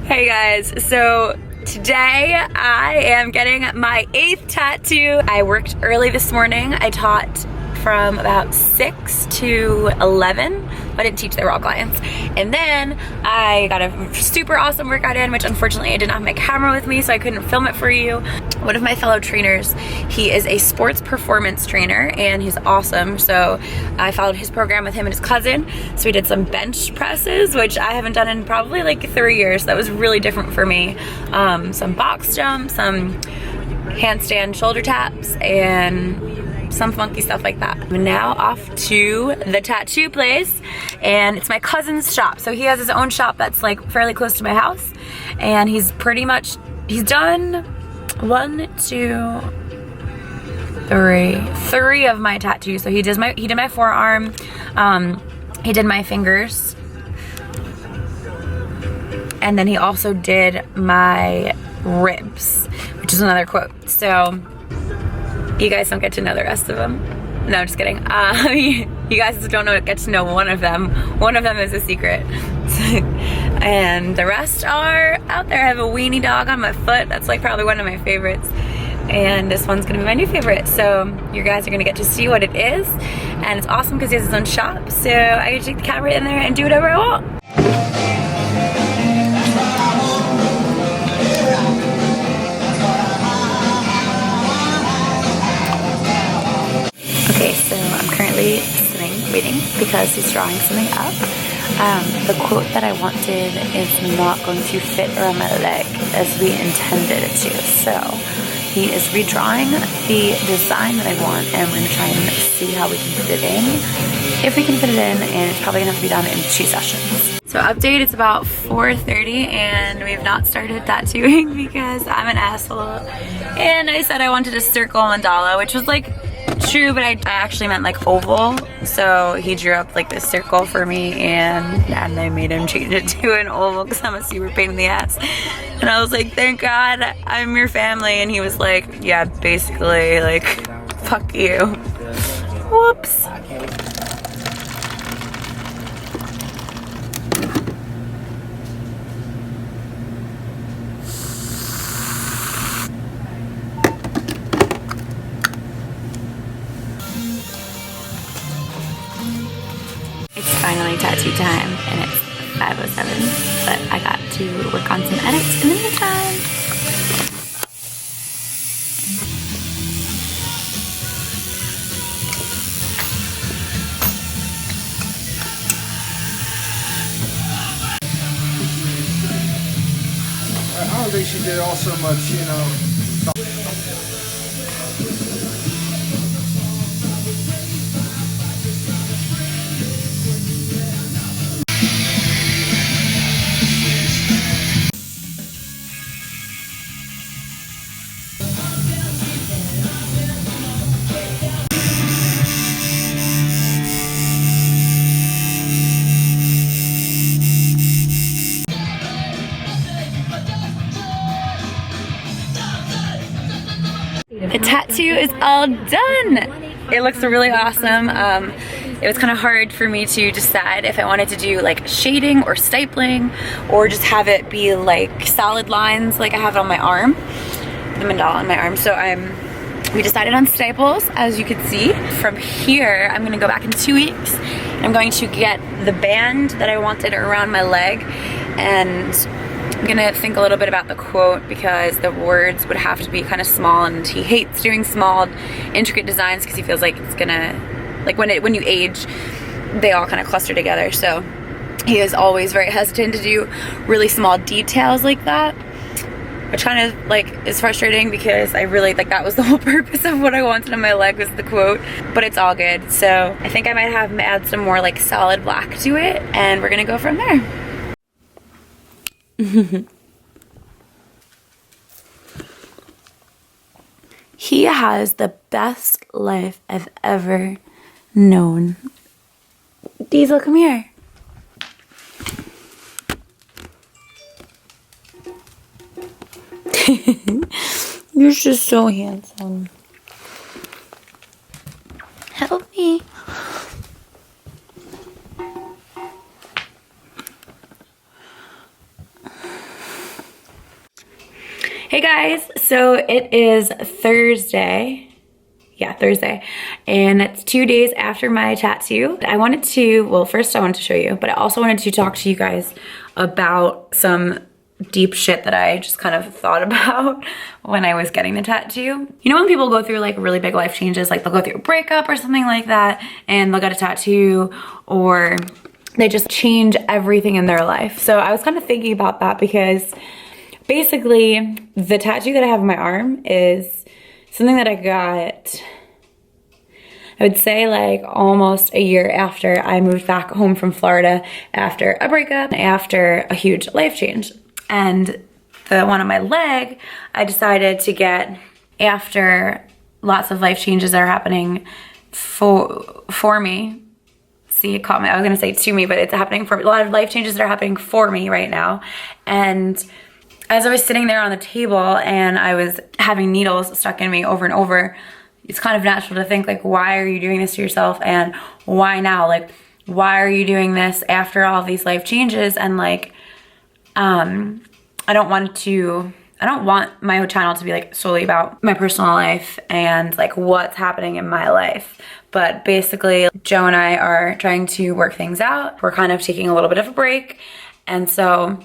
Hey guys, so today I am getting my 8th tattoo. I worked early this morning. I taught from about 6 to 11. I didn't teach, they were all clients. And then I got a super awesome workout in, which unfortunately I did not have my camera with me, so I couldn't film it for you. One of my fellow trainers, he is a sports performance trainer and he's awesome. So I followed his program with him and his cousin. So we did some bench presses, which I haven't done in probably like 3 years. That was really different for me. Some box jumps, some handstand shoulder taps, and some funky stuff like that. I'm now off to the tattoo place, and it's my cousin's shop. So he has his own shop that's like fairly close to my house, and he's done 3 of my tattoos. So he did my forearm, he did my fingers, and then he also did my ribs, which is another quote. So you guys don't get to know the rest of them. No, I'm just kidding. You guys don't get to know one of them. One of them is a secret. And the rest are out there. I have a weenie dog on my foot. That's like probably one of my favorites. And this one's gonna be my new favorite. So you guys are gonna get to see what it is. And it's awesome because he has his own shop. So I can take the camera in there and do whatever I want. Okay, so I'm currently sitting, waiting, because he's drawing something up. The quote that I wanted is not going to fit around my leg as we intended it to. So he is redrawing the design that I want, and we're gonna try and see how we can fit it in. If we can fit it in, and it's probably gonna have to be done in 2 sessions. So update, it's about 4:30 and we've not started tattooing because I'm an asshole. And I said I wanted a circle mandala, which was like true, but I actually meant like oval. So he drew up like this circle for me, and I made him change it to an oval because I'm a super pain in the ass. And I was like, thank God I'm your family. And he was like, yeah, basically, like, fuck you. Whoops. Finally tattoo time, and it's 5:07, but I got to work on some edits in the meantime. I don't think she did all so much, you know. The tattoo is all done. It looks really awesome. It was kind of hard for me to decide if I wanted to do like shading or stapling, or just have it be like solid lines like I have it on my arm, the mandala on my arm. So we decided on staples, as you can see. From here, I'm gonna go back in 2 weeks. I'm going to get the band that I wanted around my leg, and I'm gonna think a little bit about the quote because the words would have to be kind of small, and he hates doing small, intricate designs because he feels like it's gonna, like when you age, they all kind of cluster together. So he is always very hesitant to do really small details like that, which kind of like is frustrating because I really, like, that was the whole purpose of what I wanted on my leg was the quote, but it's all good. So I think I might have him add some more like solid black to it, and we're gonna go from there. He has the best life I've ever known. Diesel, come here. You're just so handsome. Help me. Hey guys, so it is Thursday. Yeah, Thursday. And it's 2 days after my tattoo. I wanted to, well, first I wanted to show you, but I also wanted to talk to you guys about some deep shit that I just kind of thought about when I was getting the tattoo. You know when people go through like really big life changes, like they'll go through a breakup or something like that, and they'll get a tattoo, or they just change everything in their life. So I was kind of thinking about that because basically the tattoo that I have on my arm is something that I got, I would say like almost a year after I moved back home from Florida after a breakup, after a huge life change. And the one on my leg, I decided to get after lots of life changes that are happening for me. See, it caught me. I was gonna say to me, but it's happening for a lot of life changes that are happening for me right now. And as I was sitting there on the table and I was having needles stuck in me over and over, it's kind of natural to think like, why are you doing this to yourself, and why now? Like, why are you doing this after all these life changes? And like, I don't want my channel to be like solely about my personal life and like what's happening in my life. But basically, Joe and I are trying to work things out. We're kind of taking a little bit of a break. And so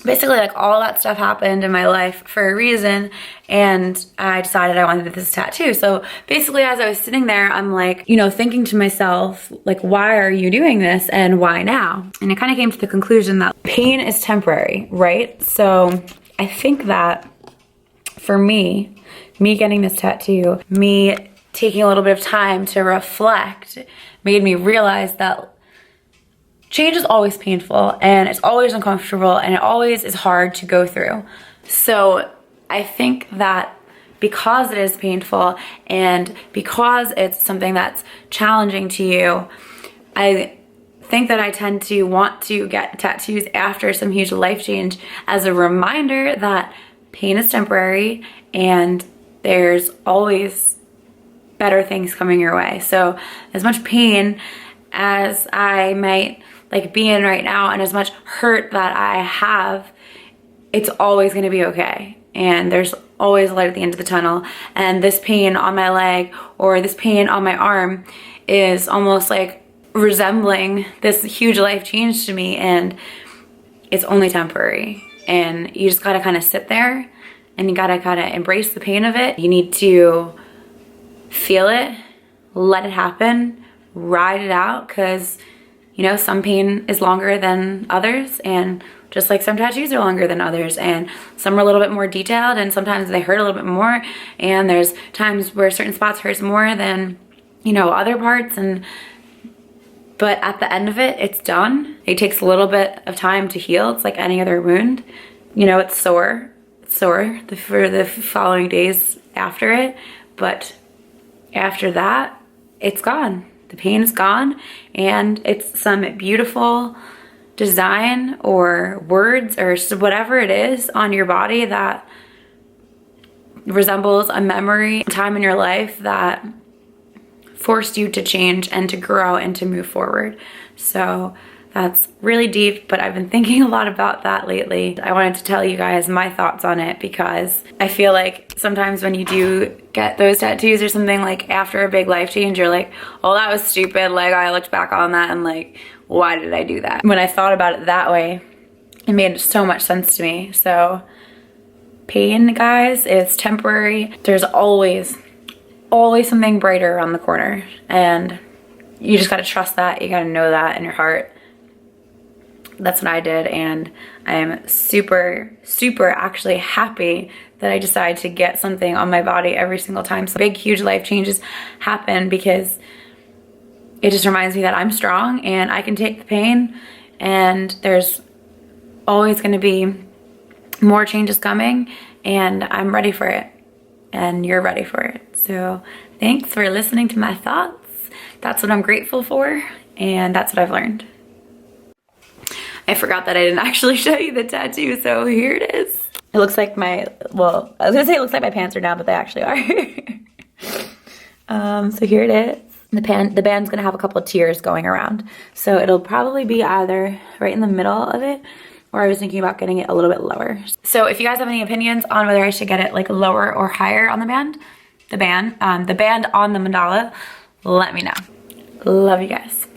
basically like all that stuff happened in my life for a reason, and I decided I wanted this tattoo. So basically as I was sitting there, I'm like, you know, thinking to myself, like, why are you doing this and why now? And it kind of came to the conclusion that pain is temporary, right? So I think that for me getting this tattoo, me taking a little bit of time to reflect, made me realize that change is always painful and it's always uncomfortable and it always is hard to go through. So I think that because it is painful and because it's something that's challenging to you, I think that I tend to want to get tattoos after some huge life change as a reminder that pain is temporary and there's always better things coming your way. So as much pain as I might like be in right now and as much hurt that I have, it's always gonna be okay. And there's always light at the end of the tunnel. And this pain on my leg or this pain on my arm is almost like resembling this huge life change to me, and it's only temporary. And you just gotta kind of sit there and you gotta kind of embrace the pain of it. You need to feel it, let it happen, ride it out, because you know, some pain is longer than others, and just like some tattoos are longer than others, and some are a little bit more detailed, and sometimes they hurt a little bit more, and there's times where certain spots hurts more than, you know, other parts, but at the end of it, it's done. It takes a little bit of time to heal. It's like any other wound. You know, it's sore. It's sore for the following days after it, but after that, it's gone. The pain is gone, and it's some beautiful design or words or whatever it is on your body that resembles a memory, time in your life that forced you to change and to grow and to move forward. So that's really deep, but I've been thinking a lot about that lately. I wanted to tell you guys my thoughts on it because I feel like sometimes when you do get those tattoos or something, like after a big life change, you're like, oh, that was stupid. Like I looked back on that and like, why did I do that? When I thought about it that way, it made so much sense to me. So pain, guys, is temporary. There's always something brighter around the corner, and you just gotta trust that. You gotta know that in your heart. That's what I did, and I am super, super actually happy that I decided to get something on my body every single time. So big, huge life changes happen because it just reminds me that I'm strong and I can take the pain, and there's always gonna be more changes coming, and I'm ready for it, and you're ready for it. So thanks for listening to my thoughts. That's what I'm grateful for, and that's what I've learned. I forgot that I didn't actually show you the tattoo, so here it is. It looks like my, well, I was gonna say it looks like my pants are down, but they actually are. So here it is. The band's gonna have a couple of tiers going around. So it'll probably be either right in the middle of it, or I was thinking about getting it a little bit lower. So if you guys have any opinions on whether I should get it like lower or higher on the band on the mandala, let me know. Love you guys.